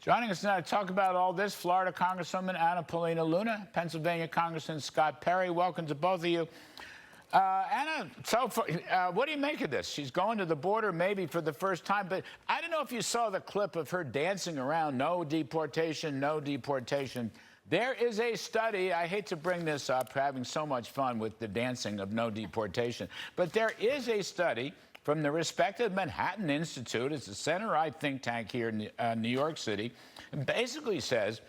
Joining us now to talk about all this, Florida Congresswoman Paulina Luna, Pennsylvania Congressman Scott Perry. Welcome to both of you. Anna, what do you make of this? She's going to the border maybe for the first time, but I don't know if you saw the clip of her dancing around, no deportation, no deportation. There is a study, I hate to bring this up, having so much fun with the dancing of no deportation, but there is a study from the respected Manhattan Institute. It's a center-right think tank here in New York City. It basically says,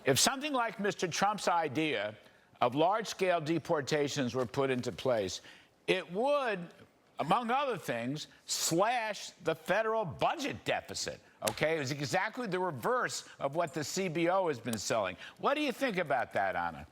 if something like Mr. Trump's idea of large-scale deportations were put into place, it would, among other things, slash the federal budget deficit. Okay, it was exactly the reverse of what the CBO has been selling. What do you think about that, Anna?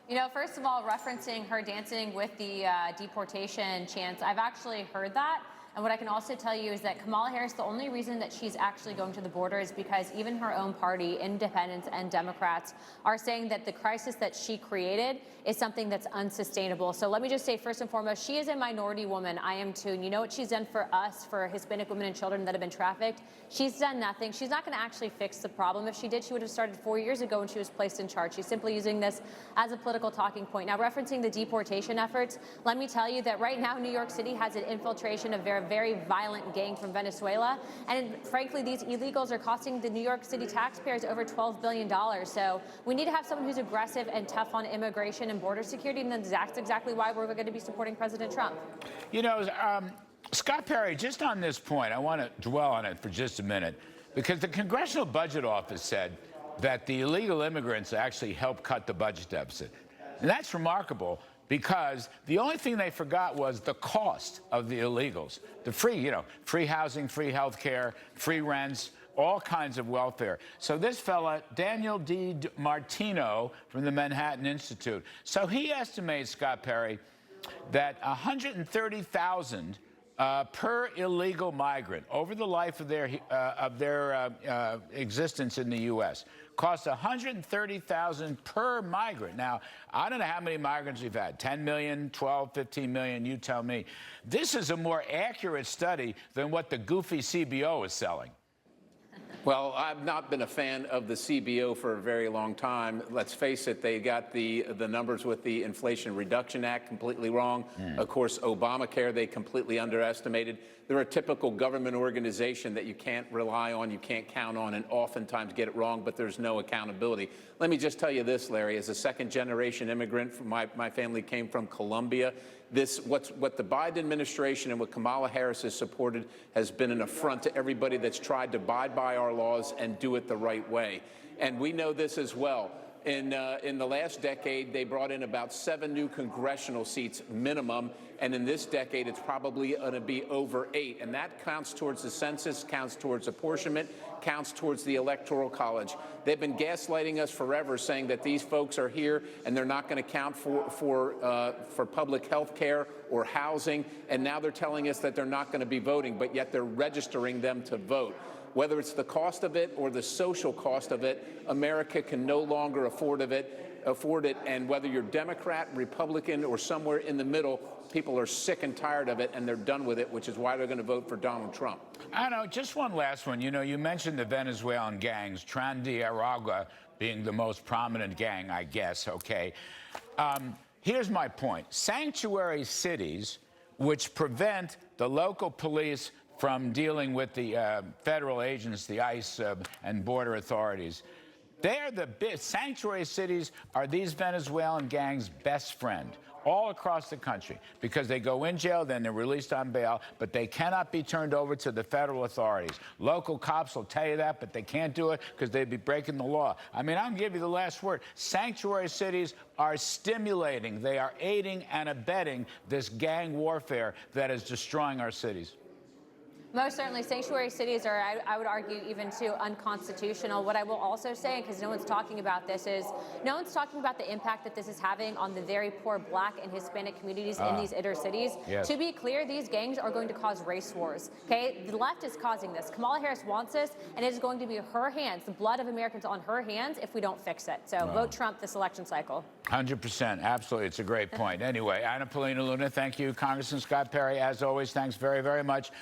You know, first of all, referencing her dancing with the deportation chants, I've actually heard that. And what I can also tell you is that Kamala Harris, the only reason that she's actually going to the border is because even her own party, independents and Democrats, are saying that the crisis that she created is something that's unsustainable. So let me just say, first and foremost, she is a minority woman. I am too. And you know what she's done for us, for Hispanic women and children that have been trafficked? She's done nothing. She's not going to actually fix the problem. If she did, she would have started 4 years ago when she was placed in charge. She's simply using this as a political talking point. Now, referencing the deportation efforts, let me tell you that right now New York City has an infiltration of very violent gang from Venezuela. And frankly, these illegals are costing the New York City taxpayers over $12 billion. So we need to have someone who's aggressive and tough on immigration and border security. And that's exactly why we're going to be supporting President Trump. You know, Scott Perry, just on this point, I want to dwell on it for just a minute, because the Congressional Budget Office said that the illegal immigrants actually helped cut the budget deficit. And that's remarkable, because the only thing they forgot was the cost of the illegals. The free housing, free health care, free rents, all kinds of welfare. So this fella, Daniel D. Martino from the Manhattan Institute, so he estimates, Scott Perry, that 130,000 per illegal migrant over the life of their existence in the U.S. costs 130,000 per migrant. Now, I don't know how many migrants we've had, 10 million, 12, 15 million, you tell me. This is a more accurate study than what the goofy CBO is selling. Well, I've not been a fan of the CBO for a very long time. Let's face it, they got the numbers with the Inflation Reduction Act completely wrong. Of course, Obamacare, they completely underestimated. They're a typical government organization that you can't rely on, you can't count on, and oftentimes get it wrong, but there's no accountability. Let me just tell you this, Larry, as a second-generation immigrant, my family came from Colombia. What the Biden administration and what Kamala Harris has supported has been an affront to everybody that's tried to abide by our laws and do it the right way. And we know this as well. In the last decade, they brought in about 7 new congressional seats minimum, and in this decade, it's probably going to be over 8. And that counts towards the census, counts towards apportionment, counts towards the Electoral College. They've been gaslighting us forever, saying that these folks are here and they're not going to count for public health care or housing, and now they're telling us that they're not going to be voting, but yet they're registering them to vote. Whether it's the cost of it or the social cost of it, America can no longer afford it, and whether you're Democrat, Republican, or somewhere in the middle, people are sick and tired of it, and they're done with it, which is why they're going to vote for Donald Trump. I know, just one last one. You know, you mentioned the Venezuelan gangs, Trinidad being the most prominent gang, I guess, okay. Here's my point. Sanctuary cities, which prevent the local police from dealing with the federal agents, the ICE and border authorities. Sanctuary cities are these Venezuelan gangs' best friend all across the country, because they go in jail, then they're released on bail, but they cannot be turned over to the federal authorities. Local cops will tell you that, but they can't do it because they'd be breaking the law. I mean, I'll give you the last word. Sanctuary cities are stimulating, they are aiding and abetting this gang warfare that is destroying our cities. Most certainly, sanctuary cities are, I would argue, even too unconstitutional. What I will also say, because no one's talking about this, is no one's talking about the impact that this is having on the very poor Black and Hispanic communities in these inner cities. Yes. To be clear, these gangs are going to cause race wars. Okay, the left is causing this. Kamala Harris wants this, and it is going to be her hands, the blood of Americans on her hands, if we don't fix it. So vote Trump this election cycle. 100%, absolutely. It's a great point. Anyway, Paulina Luna, thank you. Congressman Scott Perry, as always, thanks very, very much.